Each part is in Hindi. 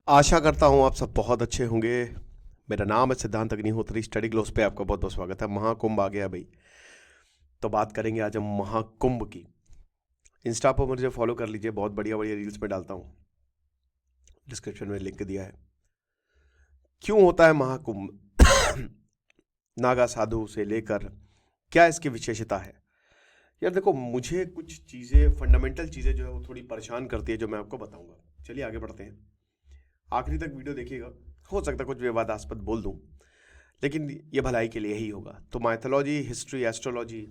आशा करता हूँ आप सब बहुत अच्छे होंगे। मेरा नाम है सिद्धांत अग्निहोत्री। स्टडी ग्लोस पे आपका बहुत बहुत स्वागत है। महाकुंभ आ गया भाई, तो बात करेंगे आज हम महाकुंभ की। इंस्टा पर मुझे फॉलो कर लीजिए, बहुत बढ़िया बढ़िया रील्स में डालता हूँ। डिस्क्रिप्शन में लिंक दिया है। क्यों होता है महाकुंभ? नागा साधु से लेकर क्या इसकी विशेषता है? यार देखो, मुझे कुछ चीज़ें, फंडामेंटल चीज़ें जो है वो थोड़ी परेशान करती है, जो मैं आपको बताऊंगा। चलिए आगे बढ़ते हैं, आखिरी तक वीडियो देखिएगा। हो सकता है कुछ विवादास्पद बोल दूं, लेकिन ये भलाई के लिए ही होगा। तो माइथोलॉजी, हिस्ट्री, एस्ट्रोलॉजी,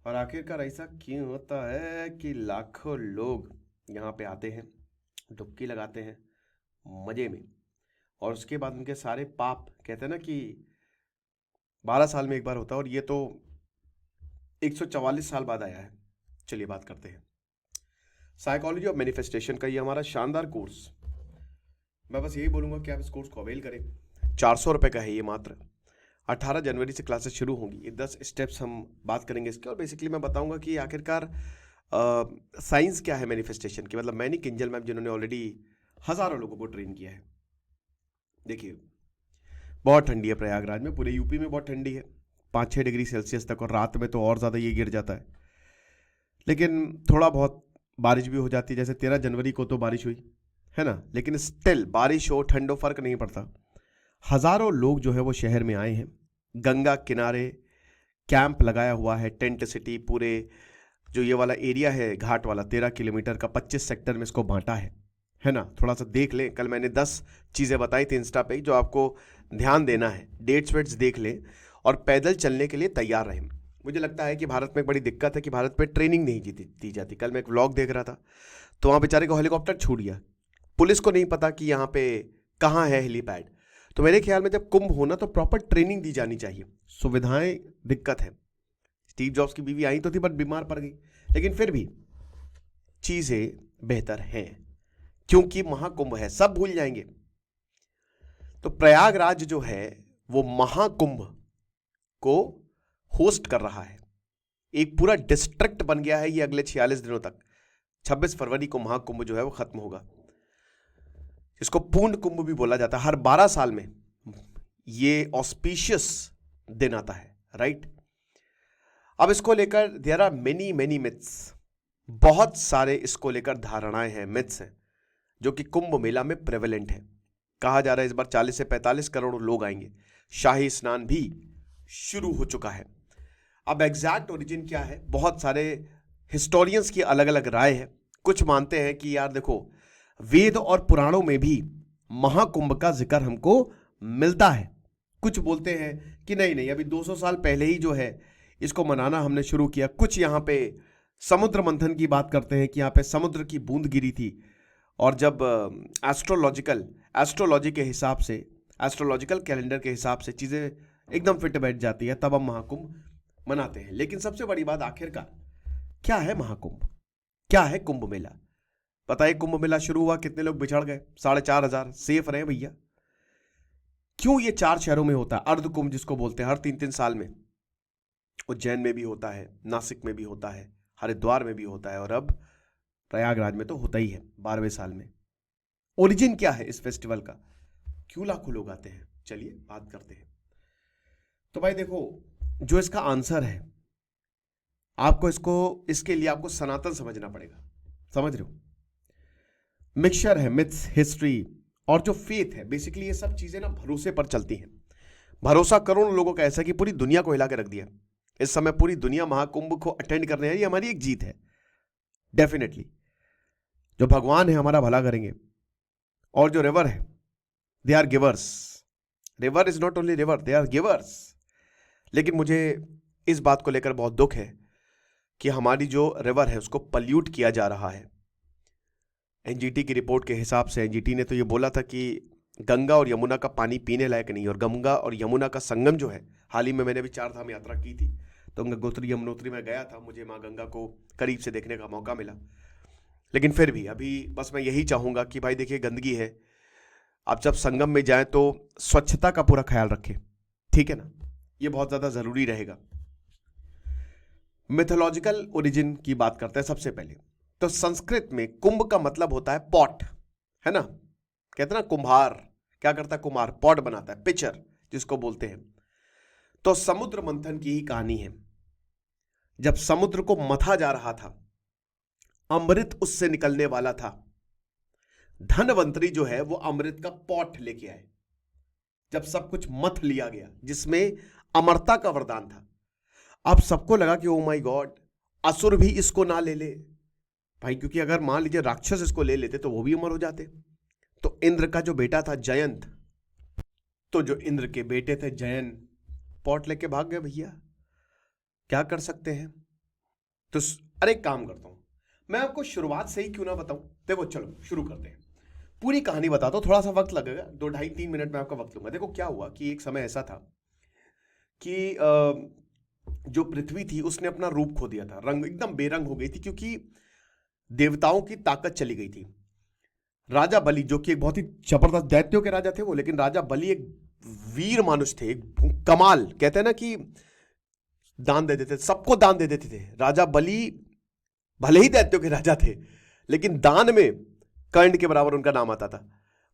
और आखिरकार ऐसा क्यों होता है कि लाखों लोग यहाँ पे आते हैं, डुबकी लगाते हैं मज़े में, और उसके बाद उनके सारे पाप, कहते हैं ना कि 12 साल में एक बार होता है, और ये तो 144 साल बाद आया है। चलिए बात करते हैं। साइकोलॉजी ऑफ मैनिफेस्टेशन का ये हमारा शानदार कोर्स, मैं बस यही बोलूँगा कि आप इस कोर्स को अवेल करें। 400 रुपये का है ये मात्र। 18 जनवरी से क्लासेस शुरू होंगी। ये 10 स्टेप्स हम बात करेंगे इसके, और बेसिकली मैं बताऊंगा कि आखिरकार साइंस क्या है मैनिफेस्टेशन की। मतलब मैनी किंजल मैम, जिन्होंने ऑलरेडी हज़ारों लोगों को ट्रेन किया है। देखिए, बहुत ठंडी है प्रयागराज में, पूरे यूपी में बहुत ठंडी है, 5-6 डिग्री सेल्सियस तक, और रात में तो और ज़्यादा ये गिर जाता है। लेकिन थोड़ा बहुत बारिश भी हो जाती है, जैसे 13 जनवरी को तो बारिश हुई है ना। लेकिन स्टिल बारिश हो ठंड हो फर्क नहीं पड़ता। हज़ारों लोग जो है वो शहर में आए हैं। गंगा किनारे कैंप लगाया हुआ है, टेंट सिटी। पूरे जो ये वाला एरिया है घाट वाला, 13 किलोमीटर का 25 सेक्टर में इसको बांटा है ना। थोड़ा सा देख लें, कल मैंने 10 चीज़ें बताई थी इंस्टा पे, जो आपको ध्यान देना है। डेट्स वेट्स देख लें और पैदल चलने के लिए तैयार रहें। मुझे लगता है कि भारत में एक बड़ी दिक्कत है कि भारत में ट्रेनिंग नहीं दी जाती। कल मैं एक व्लॉग देख रहा था, तो वहाँ बेचारे को हेलीकॉप्टर छूट गया। पुलिस को नहीं पता कि यहाँ पे कहाँ है हेलीपैड। तो मेरे ख्याल में जब कुंभ होना तो प्रॉपर ट्रेनिंग दी जानी चाहिए। सुविधाएं दिक्कत है। स्टीव जॉब्स की बीवी आई तो थी, बट बीमार पड़ गई, लेकिन फिर भी चीजें बेहतर हैं, क्योंकि महाकुंभ है, सब भूल जाएंगे। तो प्रयागराज जो है वो महाकुंभ को होस्ट कर रहा है। एक पूरा डिस्ट्रिक्ट बन गया है ये अगले 46 दिनों तक। 26 फरवरी को महाकुंभ जो है वो खत्म होगा। इसको पूर्ण कुंभ भी बोला जाता है। हर 12 साल में ये ऑस्पिशियस दिन आता है, राइट। अब इसको लेकर there are many many myths. बहुत सारे इसको लेकर धारणाएं हैं, मिथ्स हैं, जो कि कुंभ मेला में प्रेवलेंट है। कहा जा रहा है इस बार 40 से 45 करोड़ लोग आएंगे। शाही स्नान भी शुरू हो चुका है। अब एग्जैक्ट ओरिजिन क्या है, बहुत सारे हिस्टोरियंस की अलग अलग राय है। कुछ मानते हैं कि यार देखो, वेद और पुराणों में भी महाकुंभ का जिक्र हमको मिलता है। कुछ बोलते हैं कि नहीं नहीं, अभी 200 साल पहले ही जो है इसको मनाना हमने शुरू किया। कुछ यहाँ पे समुद्र मंथन की बात करते हैं कि यहाँ पे समुद्र की बूंद गिरी थी, और जब एस्ट्रोलॉजी के हिसाब से, एस्ट्रोलॉजिकल कैलेंडर के हिसाब से चीज़ें एकदम फिट बैठ जाती है, तब हम महाकुंभ मनाते हैं। लेकिन सबसे बड़ी बात, आखिरकार क्या है महाकुंभ, क्या है कुंभ मेला? बताइए, कुंभ मेला शुरू हुआ, कितने लोग बिछड़ गए? 4,500। सेफ रहे भैया। क्यों ये 4 शहरों में होता है? अर्ध कुंभ जिसको बोलते हैं, हर 3-3 साल में। उज्जैन में भी होता है, नासिक में भी होता है, हरिद्वार में भी होता है, और अब प्रयागराज में तो होता ही है 12वें साल में। ओरिजिन क्या है इस फेस्टिवल का? क्यों लाखों लोग आते हैं? चलिए बात करते हैं। तो भाई देखो, जो इसका आंसर है, आपको इसके लिए आपको सनातन समझना पड़ेगा। समझ रहे हो? मिक्सचर है मिथ्स, हिस्ट्री और जो फेथ है। बेसिकली ये सब चीजें ना भरोसे पर चलती हैं। भरोसा करोड़ों लोगों का ऐसा कि पूरी दुनिया को हिला के रख दिया। इस समय पूरी दुनिया महाकुंभ को अटेंड करने है, ये हमारी एक जीत है। डेफिनेटली जो भगवान है हमारा भला करेंगे। और जो रिवर है, they are givers. River is not only river, they are givers. लेकिन मुझे इस बात को लेकर बहुत दुख है कि हमारी जो रिवर है उसको पल्यूट किया जा रहा है। एनजीटी की रिपोर्ट के हिसाब से, एनजीटी ने तो ये बोला था कि गंगा और यमुना का पानी पीने लायक नहीं। और गंगा और यमुना का संगम जो है, हाल ही में मैंने भी 4 धाम यात्रा की थी, तो गंगोत्री यमुनोत्री में गया था, मुझे माँ गंगा को करीब से देखने का मौका मिला। लेकिन फिर भी अभी बस मैं यही चाहूँगा कि भाई देखिए, गंदगी है, आप जब संगम में जाएं तो स्वच्छता का पूरा ख्याल रखें, ठीक है ना। ये बहुत ज़्यादा ज़रूरी रहेगा। मिथोलॉजिकल ओरिजिन की बात करते हैं सबसे पहले। तो संस्कृत में कुंभ का मतलब होता है पॉट, है ना। कहते हैं ना कुम्हार क्या करता है, कुम्हार पॉट बनाता है, पिचर जिसको बोलते हैं। तो समुद्र मंथन की ही कहानी है। जब समुद्र को मथा जा रहा था, अमृत उससे निकलने वाला था, धनवंतरी जो है वो अमृत का पॉट लेके आए। जब सब कुछ मथ लिया गया जिसमें अमरता का वरदान था, अब सबको लगा कि ओ माय गॉड, असुर भी इसको ना ले ले भाई, क्योंकि अगर मान लीजिए राक्षस इसको ले लेते तो वो भी अमर हो जाते। तो इंद्र का जो बेटा था जयंत, तो जो इंद्र के बेटे थे जयन, पॉट लेके भाग गए। भैया क्या कर सकते हैं। तो अरे काम करता हूं मैं, आपको शुरुआत से ही क्यों ना बताऊं। देखो चलो शुरू करते हैं, पूरी कहानी बताता हूं, थोड़ा सा वक्त लगेगा, 2-2.5-3 मिनट में आपका वक्त लूंगा। देखो क्या हुआ कि एक समय ऐसा था कि जो पृथ्वी थी उसने अपना रूप खो दिया था, रंग एकदम बेरंग हो गई थी, क्योंकि देवताओं की ताकत चली गई थी। राजा बलि जो कि एक बहुत ही जबरदस्त दैत्यों के राजा थे वो, लेकिन राजा बलि एक वीर मानुष थे, एक कमाल, कहते हैं ना कि दान दे देते, सबको दान दे देते थे। राजा बलि भले ही दैत्यों के राजा थे, लेकिन दान में कर्ण के बराबर उनका नाम आता था।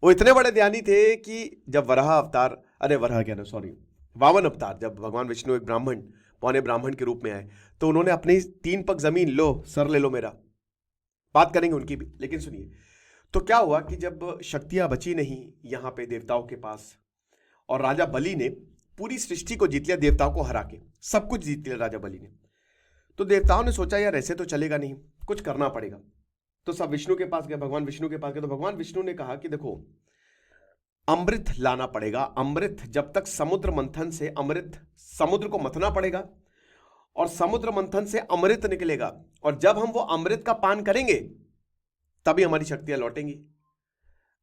वो इतने बड़े ध्यानी थे कि जब वराह अवतार, अरे वराह क्या ना सॉरी वामन अवतार, जब भगवान विष्णु एक ब्राह्मण पौने ब्राह्मण के रूप में आए, तो उन्होंने अपनी 3 पग जमीन, लो सर ले लो मेरा, बात करेंगे उनकी भी, लेकिन सुनिए। तो क्या हुआ कि जब शक्तियां बची नहीं यहां पे देवताओं के पास, और राजा बलि ने पूरी सृष्टि को जीत लिया, देवताओं को हरा के सब कुछ जीत लिया राजा बलि ने, तो देवताओं ने सोचा यार ऐसे तो चलेगा नहीं, कुछ करना पड़ेगा। तो सब विष्णु के पास गए, भगवान विष्णु के पास गए। तो भगवान विष्णु ने कहा कि देखो अमृत लाना पड़ेगा, अमृत जब तक समुद्र मंथन से अमृत, समुद्र को मथना पड़ेगा और समुद्र मंथन से अमृत निकलेगा, और जब हम वो अमृत का पान करेंगे तभी हमारी शक्तियां लौटेंगी।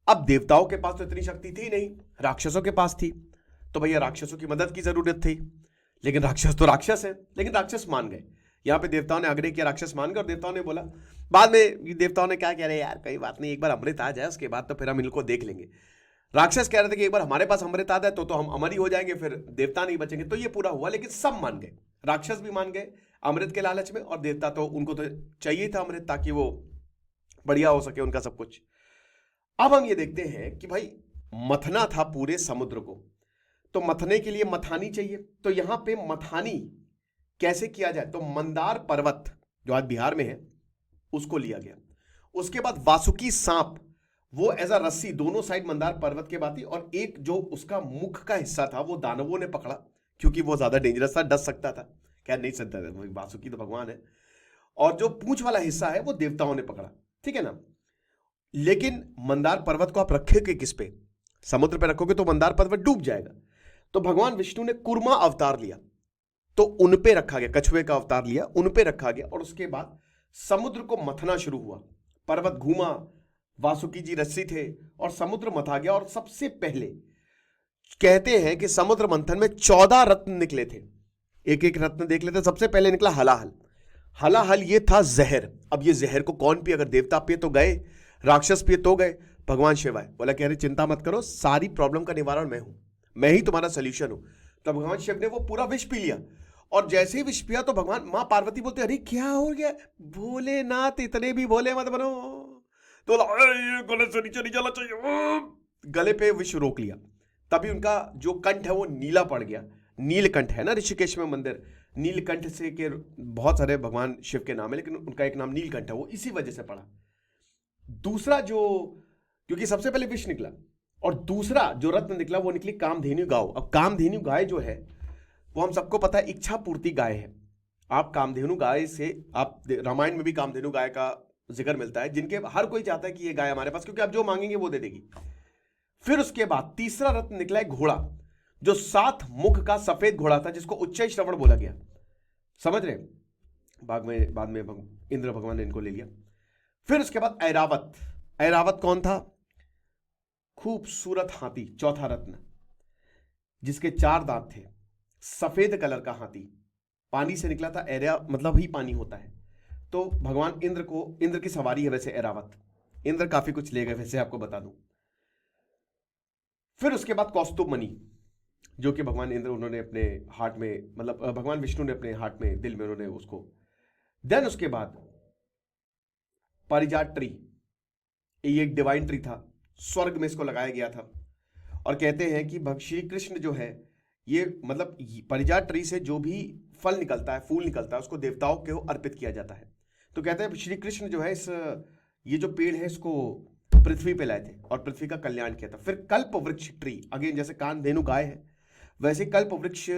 अब देवताओं के पास तो इतनी शक्ति थी नहीं, राक्षसों के पास थी, तो भैया राक्षसों की मदद की जरूरत थी। लेकिन राक्षस तो राक्षस है, लेकिन राक्षस मान गए। यहां पे देवताओं ने आग्रह किया, राक्षस मान गए, और देवताओं ने बोला, बाद में देवताओं ने क्या कह रहे यार कोई बात नहीं, एक बार अमृत आ जाए उसके बाद तो फिर हम इनको देख लेंगे। राक्षस कह रहे थे कि एक बार हमारे पास अमृत आ जाए तो हम अमर ही हो जाएंगे, फिर देवता नहीं बचेंगे। तो ये पूरा हुआ, लेकिन सब मान गए, राक्षस भी मान गए अमृत के लालच में, और देवता तो उनको तो चाहिए था अमृत ताकि वो बढ़िया हो सके उनका सब कुछ। अब हम ये देखते हैं कि भाई मथना था पूरे समुद्र को, तो मथने के लिए मथानी चाहिए। तो यहां पे मथानी कैसे किया जाए, तो मंदार पर्वत जो आज बिहार में है उसको लिया गया। उसके बाद वासुकी सांप, वो एज अ रस्सी दोनों साइड मंदार पर्वत के बाती, और एक जो उसका मुख का हिस्सा था वो दानवों ने पकड़ा, क्योंकि वो ज्यादा डेंजरस था, डस सकता था, क्या नहीं सकता था, वासुकी तो भगवान है। और जो पूंछ वाला हिस्सा है वो देवताओं ने पकड़ा, ठीक है ना। लेकिन मंदार पर्वत को आप रखेंगे किस पे, समुद्र पे रखोगे तो मंदार पर्वत डूब जाएगा। तो भगवान विष्णु ने कुर्मा अवतार लिया, तो उन पे रखा गया, कछुए का अवतार लिया, उन पे रखा गया, और उसके बाद समुद्र को मथना शुरू हुआ। पर्वत घूमा, वासुकी जी रस्सी थे, और समुद्र मथा गया। और सबसे पहले कहते हैं कि समुद्र मंथन में 14 रत्न निकले थे। एक एक रत्न देख लेते। सबसे पहले निकला हलाहल। हलाहल ये था जहर। अब ये जहर को कौन पिए, अगर देवता पिए तो गए, राक्षस पिए तो गए, भगवान शिवाय बोला कह रहे चिंता मत करो, सारी प्रॉब्लम का निवारण मैं हूं, मैं ही तुम्हारा सोल्यूशन हूं। तो भगवान शिव ने वो पूरा विष पी लिया, और जैसे ही विष पिया तो भगवान मां पार्वती बोलते अरे क्या हो गया, भोलेनाथ इतने भी भोले मत बनो। तो गले से नीचे नहीं जाना चाहिए, गले पे विष रोक लिया। तभी उनका जो कंठ है वो नीला पड़ गया। नीलकंठ है ना ऋषिकेश में मंदिर, नीलकंठ से के बहुत सारे भगवान शिव के नाम है, लेकिन उनका एक नाम नीलकंठ है, वो इसी वजह से पड़ा। दूसरा जो, क्योंकि सबसे पहले विष निकला, और दूसरा जो रत्न निकला वो निकली कामधेनु गाय। अब कामधेनु गाय जो है वो हम सबको पता है इच्छा पूर्ति गाय है। आप कामधेनु गाय से, आप रामायण में भी कामधेनु गाय का जिक्र मिलता है, जिनके हर कोई चाहता है कि ये गाय हमारे पास, क्योंकि आप जो मांगेंगे वो दे देगी। फिर उसके बाद तीसरा रत्न निकला है घोड़ा, जो 7 मुख का सफेद घोड़ा था, जिसको उच्च श्रवण बोला गया। समझ रहे, बाद में इंद्र भगवान ने इनको ले लिया। फिर उसके बाद ऐरावत। ऐरावत कौन था, खूबसूरत हाथी, चौथा रत्न, जिसके 4 दांत थे, सफेद कलर का हाथी, पानी से निकला था। ऐरा मतलब ही पानी होता है। तो भगवान इंद्र की सवारी है वैसे ऐरावत। इंद्र काफी कुछ ले गए वैसे, आपको बता दूं। फिर उसके बाद कौस्तुभ मणि, जो कि भगवान इंद्र उन्होंने अपने हार्ट में, मतलब भगवान विष्णु ने अपने हार्ट में, दिल में उन्होंने उसको। देन उसके बाद पारिजात ट्री, ये एक डिवाइन ट्री था, स्वर्ग में इसको लगाया गया था। और कहते हैं कि श्री कृष्ण जो है ये मतलब पारिजात ट्री से जो भी फल निकलता है, फूल निकलता है, उसको देवताओं को अर्पित किया जाता है। तो कहते हैं श्री कृष्ण जो है ये जो पेड़ है इसको पृथ्वी पे लाए थे और पृथ्वी का कल्याण किया था। फिर कल्प वृक्ष ट्री, अगेन जैसे कामधेनु गाय है वैसे कल्प वृक्ष,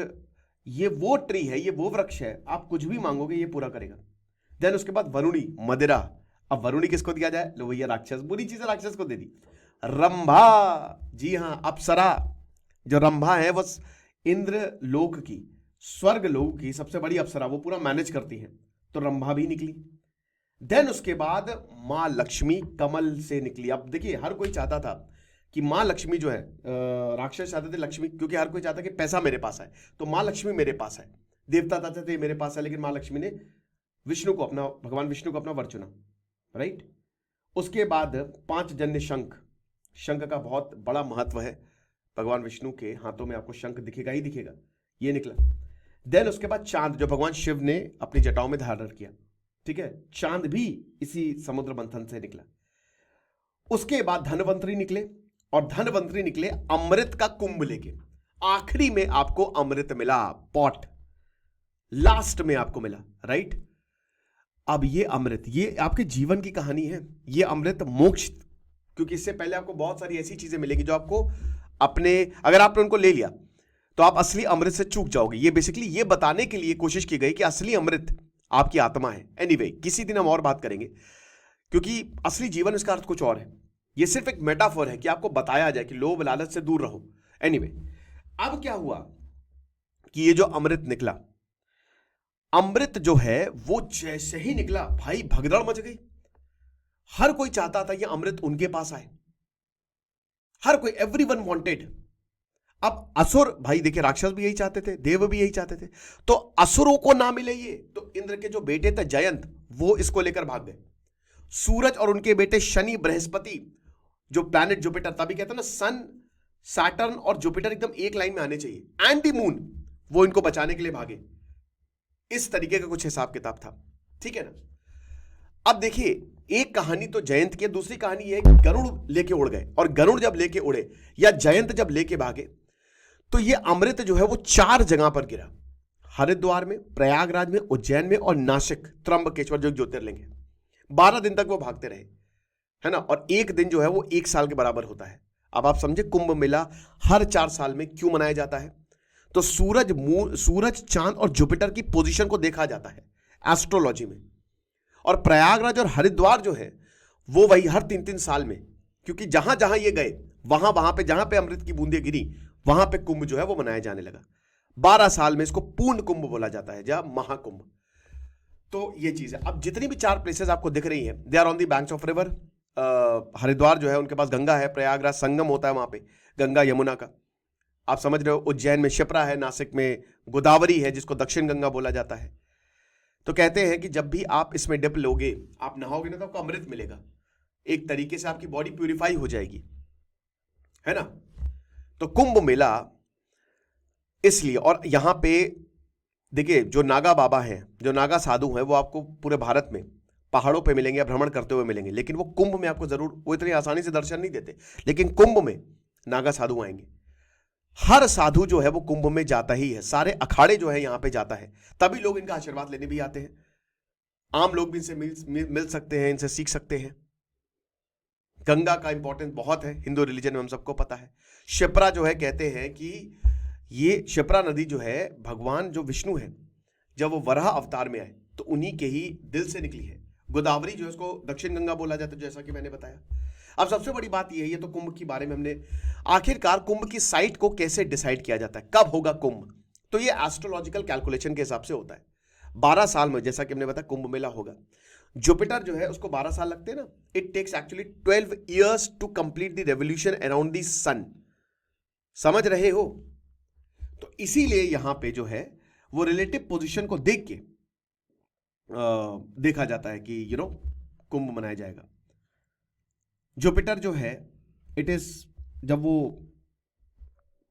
ये वो ट्री है, ये वो वृक्ष है, आप कुछ भी मांगोगे ये पूरा करेगा। देन उसके बाद वरुणी मदिरा। अब वरुणी किसको दिया जाए? लो भैया राक्षस, बुरी चीजें राक्षस को दे दी। रंभा, जी हां अप्सरा, जो रंभा है वो इंद्र लोक की, स्वर्ग लोक की सबसे बड़ी अप्सरा, वो पूरा मैनेज करती है, तो रंभा भी निकली। देन उसके बाद मां लक्ष्मी कमल से निकली। अब देखिए हर कोई चाहता था कि मां लक्ष्मी जो है, राक्षस चाहते थे लक्ष्मी, क्योंकि हर कोई चाहता कि पैसा मेरे पास आए, तो मां लक्ष्मी मेरे पास है। देवता चाहते थे मेरे पास है, लेकिन मां लक्ष्मी ने विष्णु को अपना, भगवान विष्णु को अपना वर चुना, राइट। उसके बाद 5 जन्य शंख, शंख का बहुत बड़ा महत्व है, भगवान विष्णु के हाथों में आपको शंख दिखेगा ही दिखेगा, ये निकला। देन उसके बाद चांद, जो भगवान शिव ने अपनी जटाओं में धारण किया, ठीक है, चांद भी इसी समुद्र मंथन से निकला। उसके बाद धनवंतरी निकले, और धनवंतरी निकले अमृत का कुंभ लेके। आखिरी में आपको अमृत मिला, पॉट लास्ट में आपको मिला, राइट। अब ये अमृत, ये आपके जीवन की कहानी है, ये अमृत मोक्ष, क्योंकि इससे पहले आपको बहुत सारी ऐसी चीजें मिलेगी जो आपको अपने, अगर आपने उनको ले लिया तो आप असली अमृत से चूक जाओगे। ये बेसिकली ये बताने के लिए कोशिश की गई कि असली अमृत आपकी आत्मा है। एनीवे, किसी दिन हम और बात करेंगे, क्योंकि असली जीवन इसका अर्थ कुछ और है। ये सिर्फ एक मेटाफोर है कि आपको बताया जाए कि लोभ लालच से दूर रहो। एनीवे, अब क्या हुआ कि ये जो अमृत निकला, अमृत जो है वो जैसे ही निकला भाई भगदड़ मच गई। हर कोई चाहता था ये अमृत उनके पास आए, हर कोई, एवरीवन वांटेड। अब असुर, भाई देखिए राक्षस भी यही चाहते थे, देव भी यही चाहते थे, तो असुरों को ना मिले ये, तो इंद्र के जो बेटे थे जयंत, वो इसको लेकर भाग गए। सूरज और उनके बेटे शनि बृहस्पति, जो प्लैनेट जुपिटर, तभी कहते हैं ना सन सैटर्न और जुपिटर एकदम एक लाइन में आने चाहिए, एंड द मून, वो इनको बचाने के लिए भागे। इस तरीके का कुछ हिसाब किताब था, ठीक है ना। अब देखिए एक कहानी तो जयंत की, दूसरी कहानी यह है कि गरुड़ लेके उड़ गए, और गरुड़ जब लेके उड़े या जयंत जब लेके भागे, तो ये अमृत जो है वो 4 जगह पर गिरा, हरिद्वार में, प्रयागराज में, उज्जैन में और नासिक त्र्यंबकेश्वर जो ज्योतिर्लिंग है। 12 दिन तक वो भागते रहे, है ना, और एक दिन जो है वो 1 साल के बराबर होता है। अब आप समझे कुंभ मेला हर 4 साल में क्यों मनाया जाता है? तो सूरज, चांद और जुपिटर की पोजीशन को देखा जाता है एस्ट्रोलॉजी में। और प्रयागराज और हरिद्वार जो है वो वही हर 3-3 साल में, क्योंकि जहां जहां ये गए वहां पे जहां पे अमृत की बूंदें गिरी वहां पे कुंभ जो है वो मनाया जाने लगा। 12 साल में इसको पूर्ण कुंभ बोला जाता है, जहां महाकुंभ। तो ये चीज है। अब जितनी भी 4 प्लेसेस आपको दिख रही हैं, they are on the banks of river. Haridwar जो है उनके पास गंगा है, प्रयागराज संगम होता है वहां पे गंगा यमुना का, आप समझ रहे हो। उज्जैन में शिप्रा है, नासिक में गोदावरी है जिसको दक्षिण गंगा बोला जाता है। तो कहते हैं कि जब भी आप इसमें डिप लोगे, आप नहाओगे ना, तो आपको अमृत मिलेगा, एक तरीके से आपकी बॉडी प्यूरिफाई हो जाएगी, है ना। तो कुंभ मेला इसलिए, और यहां पे देखिए जो नागा बाबा हैं, जो नागा साधु हैं, वो आपको पूरे भारत में पहाड़ों पे मिलेंगे, भ्रमण करते हुए मिलेंगे, लेकिन वो कुंभ में आपको जरूर, वो इतनी आसानी से दर्शन नहीं देते, लेकिन कुंभ में नागा साधु आएंगे। हर साधु जो है वो कुंभ में जाता ही है, सारे अखाड़े जो है यहां पे जाता है, तभी लोग इनका आशीर्वाद लेने भी आते हैं। आम लोग भी इनसे मिल सकते हैं, इनसे सीख सकते हैं। गंगा का इंपॉर्टेंस बहुत है हिंदू रिलीजन में, हम सबको पता है। शिप्रा जो है, कहते हैं कि ये शिप्रा नदी जो है, भगवान जो विष्णु है जब वो वराह अवतार में आए तो उन्हीं के ही दिल से निकली है। गोदावरी जो है उसको दक्षिण गंगा बोला जाता है, जैसा कि मैंने बताया। अब सबसे बड़ी बात यह है, तो कुंभ के बारे में हमने, आखिरकार कुंभ की साइट को कैसे डिसाइड किया जाता है, कब होगा कुंभ, तो ये एस्ट्रोलॉजिकल कैलकुलेशन के हिसाब से होता है। 12 साल में, जैसा कि हमने बताया, कुंभ मेला होगा। जुपिटर जो है उसको 12 साल लगते हैं ना, it takes actually 12 years to complete the revolution around the sun, समझ रहे हो। तो इसीलिए यहां पे जो है वो रिलेटिव पोजीशन को देख के देखा जाता है कि कुंभ मनाया जाएगा। जुपिटर जो है, इट इज, जब वो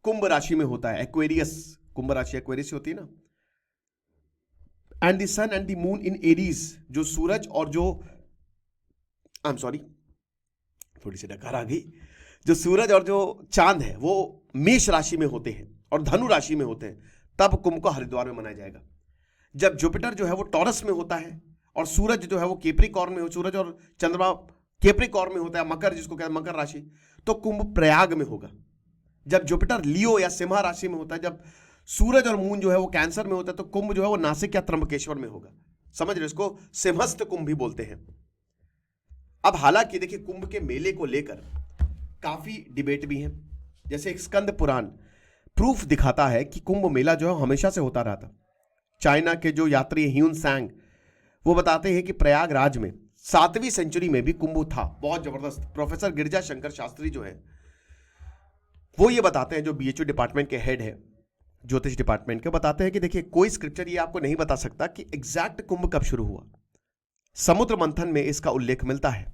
कुंभ राशि में होता है, एक्वेरियस, कुंभ राशि एक्वेरियस होती है ना, and the sun and the moon in Aries, जो सूरज और जो, आई एम सॉरी थोड़ी सी डकार आ गई, जो सूरज और जो चांद है वो मेष राशि में होते हैं और धनु राशि में होते हैं, तब कुंभ को हरिद्वार में मनाया जाएगा। जब जुपिटर जो है वो टॉरस में होता है और सूरज जो है वो केप्रिकॉर्न में हो, सूरज और चंद्रमा केप्रिकॉर्न में होता है, मकर जिसको कहते हैं मकर राशि, तो कुंभ प्रयाग में होगा। जब जुपिटर लियो या सिंह राशि में होता है, जब सूरज और मून जो है वो कैंसर में होता है, तो कुंभ जो है वो नासिक या त्र्यंबकेश्वर में होगा। समझ रहे, इसको सिंहस्थ कुंभ भी बोलते हैं। अब हालांकि देखिए कुंभ के मेले को लेकर काफी डिबेट भी है। जैसे एक स्कंद पुराण प्रूफ दिखाता है कि कुंभ मेला जो है हमेशा से होता रहा था। चाइना के जो यात्री ह्यून सैंग वो बताते हैं कि प्रयागराज में 7वीं सेंचुरी में भी कुंभ था, बहुत जबरदस्त। प्रोफेसर गिरिजा शंकर शास्त्री जो है वो ये बताते हैं, जो बीएचयू डिपार्टमेंट के हेड है, ज्योतिष डिपार्टमेंट के, बताते हैं कि देखिए कोई स्क्रिप्चर ये आपको नहीं बता सकता कि एग्जैक्ट कुंभ कब शुरू हुआ। समुद्र मंथन में इसका उल्लेख मिलता है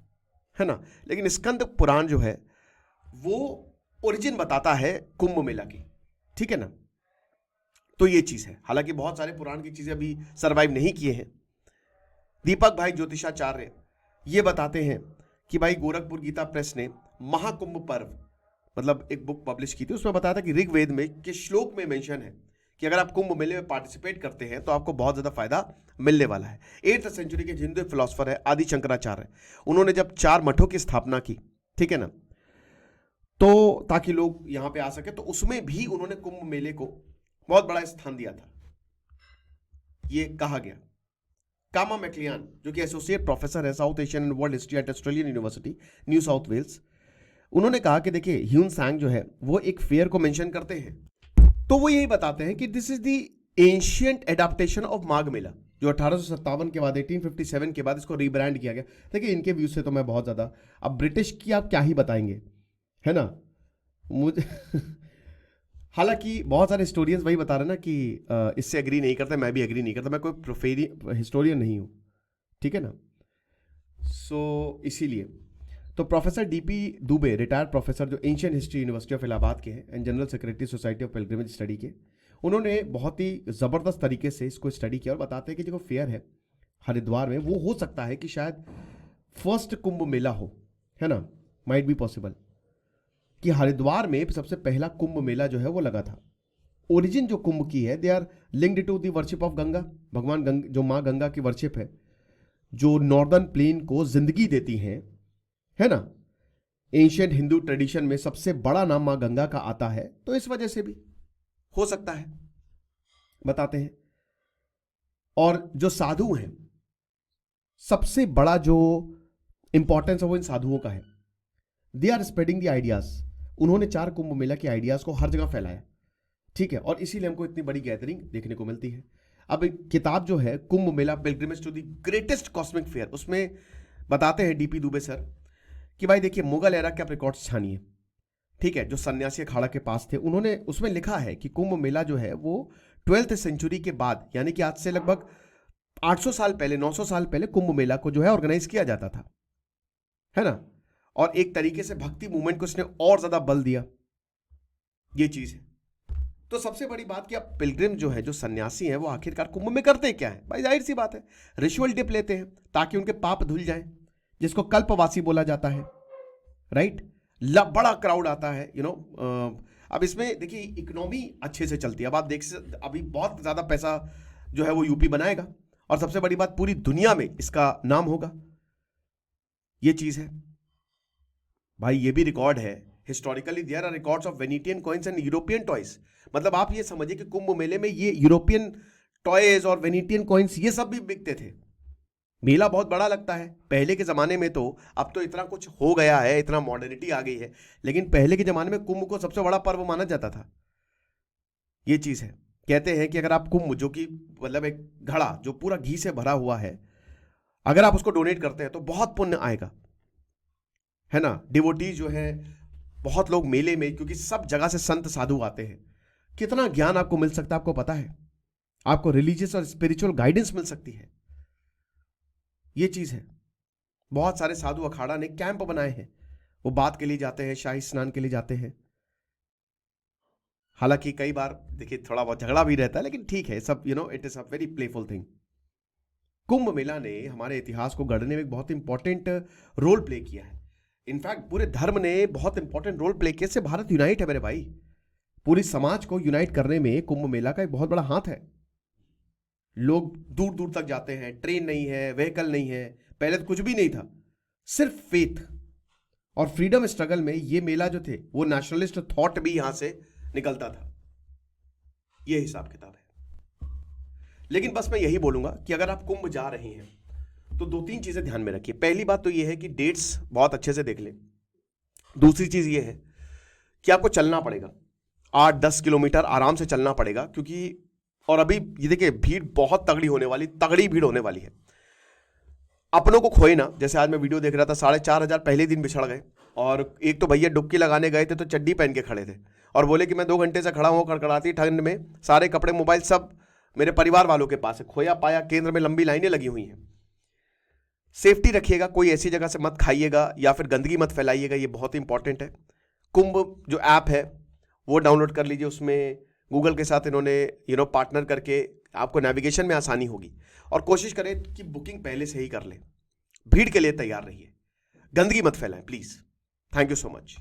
ना, लेकिन स्कंद पुराण जो है वो ओरिजिन बताता है कुंभ मेला की, ठीक है ना। तो ये चीज है, हालांकि बहुत सारे पुराण की चीजें अभी सरवाइव नहीं किए हैं। दीपक भाई ज्योतिषाचार्य ये बताते हैं कि भाई गोरखपुर गीता प्रेस ने महाकुंभ पर्व मतलब एक बुक पब्लिश की थी, उसमें बताया था कि ऋग्वेद में के श्लोक में मेंशन है कि अगर आप कुंभ मेले में पार्टिसिपेट करते हैं तो आपको बहुत ज्यादा फायदा मिलने वाला है। 8th सेंचुरी के हिंदू फिलोसफर है आदि शंकराचार्य, उन्होंने जब 4 मठों की स्थापना की, ठीक है ना, तो ताकि लोग यहां पे आ सके, तो उसमें भी उन्होंने कुंभ मेले को बहुत बड़ा स्थान दिया था, ये कहा गया। कामा मैक्लियान जो कि एसोसिएट प्रोफेसर है South Asian and world history at Australian University New South Wales, उन्होंने कहा कि देखिए ह्यून सैंग जो है वो एक फेयर को मेंशन करते हैं, तो वो यही बताते हैं कि this is the ancient adaptation of Magh Mela, जो 1857 के बाद 1857 के बाद इसको रीब्रांड किया गया। देखिए इनके व्यूज से तो मैं बहुत ज्यादा, अब ब्रिटिश की आप क्या ही बताएंगे, है ना। मुझे हालांकि बहुत सारे हिस्टोरियंस वही बता रहे ना कि इससे एग्री नहीं करते, मैं भी एग्री नहीं करता, मैं कोई प्रोफेरी हिस्टोरियन नहीं हूं, ठीक है ना। सो इसीलिए तो professor DP Dubey, retired professor जो ancient history university of Allahabad के हैं and general secretary society of pilgrimage study के, उन्होंने बहुत ही ज़बरदस्त तरीके से इसको स्टडी किया और बताते हैं कि जो फेयर है हरिद्वार में वो हो सकता है कि शायद फर्स्ट कुंभ मेला हो, है ना, माइट बी पॉसिबल कि हरिद्वार में सबसे पहला कुंभ मेला जो है वो लगा था। ओरिजिन जो कुंभ की है, they are linked to the worship of Ganga, भगवान जो माँ गंगा की वर्शिप है, जो नॉर्दर्न प्लेन को जिंदगी देती हैं, है ना। एंशिएंट हिंदू ट्रेडिशन में सबसे बड़ा नाम मां गंगा का आता है, तो इस वजह से भी हो सकता है, बताते हैं। और जो साधु हैं, सबसे बड़ा जो इंपॉर्टेंस है वो इन साधुओं का है। They are spreading the ideas. उन्होंने 4 कुंभ मेला के आइडियाज को हर जगह फैलाया, ठीक है, और इसीलिए हमको इतनी बड़ी गैदरिंग देखने को मिलती है। अब एक किताब जो है Kumbh Mela pilgrimage to the greatest cosmic fair, उसमें बताते हैं डीपी दुबे सर कि भाई देखिए मुगल एरा के आप रिकॉर्ड्स छानिए, ठीक है, जो सन्यासी अखाड़ा के पास थे, उन्होंने उसमें लिखा है कि कुंभ मेला जो है वो 12th सेंचुरी के बाद, यानी कि आज से लगभग 800 साल पहले, 900 साल पहले कुंभ मेला को जो है ऑर्गेनाइज किया जाता था, है ना। और एक तरीके से भक्ति मूवमेंट को उसने और ज्यादा बल दिया, ये चीज है। तो सबसे बड़ी बात कि अब पिलग्रिम जो है, जो सन्यासी हैं, वो आखिरकार कुंभ में करते क्या है भाई, जाहिर सी बात है रिचुअल डिप लेते हैं ताकि उनके पाप धुल जाएं, जिसको कल्पवासी बोला जाता है, राइट। बड़ा क्राउड आता है, यू नो। अब इसमें देखिए इकोनॉमी अच्छे से चलती है। अब आप देख अभी बहुत ज्यादा पैसा जो है वो यूपी बनाएगा, और सबसे बड़ी बात पूरी दुनिया में इसका नाम होगा, ये चीज है भाई। ये भी रिकॉर्ड है historically, there are records of Venetian coins and European toys. मतलब आप ये समझिए कि कुंभ मेले में ये यूरोपियन टॉयज और वेनेटियन कॉइन्स ये सब भी बिकते थे। मेला बहुत बड़ा लगता है पहले के जमाने में, तो अब तो इतना कुछ हो गया है, इतना मॉडर्निटी आ गई है, लेकिन पहले के जमाने में कुंभ को सबसे बड़ा पर्व माना जाता था, ये चीज है। कहते हैं कि अगर आप कुंभ, जो कि मतलब एक घड़ा जो पूरा घी से भरा हुआ है, अगर आप उसको डोनेट करते हैं तो बहुत पुण्य आएगा, है ना। डिवोटीज जो है, बहुत लोग मेले में, क्योंकि सब जगह से संत साधु आते हैं, कितना ज्ञान आपको मिल सकता है आपको पता है, आपको रिलीजियस और स्पिरिचुअल गाइडेंस मिल सकती है, ये चीज है। बहुत सारे साधु अखाड़ा ने कैंप बनाए हैं, वो बात के लिए जाते हैं, शाही स्नान के लिए जाते हैं। हालांकि कई बार देखिए थोड़ा बहुत झगड़ा भी रहता है, लेकिन ठीक है, सब you know it is a very playful thing. Kumbh Mela ने हमारे इतिहास को गढ़ने में एक बहुत इंपॉर्टेंट रोल प्ले किया है। इनफैक्ट पूरे धर्म ने बहुत इंपॉर्टेंट रोल प्ले किया। से भारत यूनाइट है मेरे भाई, पूरी समाज को यूनाइट करने में कुंभ मेला का एक बहुत बड़ा हाथ है। लोग दूर दूर तक जाते हैं, ट्रेन नहीं है, व्हीकल नहीं है, पहले तो कुछ भी नहीं था, सिर्फ फेथ और फ्रीडम स्ट्रगल में ये मेला जो थे वो नेशनलिस्ट थॉट भी यहां से निकलता था। ये हिसाब किताब है। लेकिन बस मैं यही बोलूंगा कि अगर आप कुंभ जा रहे हैं तो 2-3 चीजें ध्यान में रखिए। पहली बात तो ये है कि डेट्स बहुत अच्छे से देख लें। दूसरी चीज ये है कि आपको चलना पड़ेगा, 8-10 किलोमीटर आराम से चलना पड़ेगा, क्योंकि और अभी ये देखिए भीड़ बहुत तगड़ी होने वाली, तगड़ी भीड़ होने वाली है। अपनों को खोए ना, जैसे आज मैं वीडियो देख रहा था, 4,500 पहले दिन बिछड़ गए, और एक तो भैया डुबकी लगाने गए थे तो चड्डी पहन के खड़े थे और बोले कि मैं 2 घंटे से खड़ा हूँ कड़कड़ाती ठंड में, सारे कपड़े मोबाइल सब मेरे परिवार वालों के पास है। खोया पाया केंद्र में लंबी लाइनें लगी हुई हैं। सेफ्टी रखिएगा, कोई ऐसी जगह से मत खाइएगा या फिर गंदगी मत फैलाइएगा, ये बहुत इंपॉर्टेंट है। कुंभ जो ऐप है वो डाउनलोड कर लीजिए, उसमें गूगल के साथ इन्होंने पार्टनर करके आपको नेविगेशन में आसानी होगी। और कोशिश करें कि बुकिंग पहले से ही कर लें। भीड़ के लिए तैयार रहिए, गंदगी मत फैलाएं please. Thank you so much.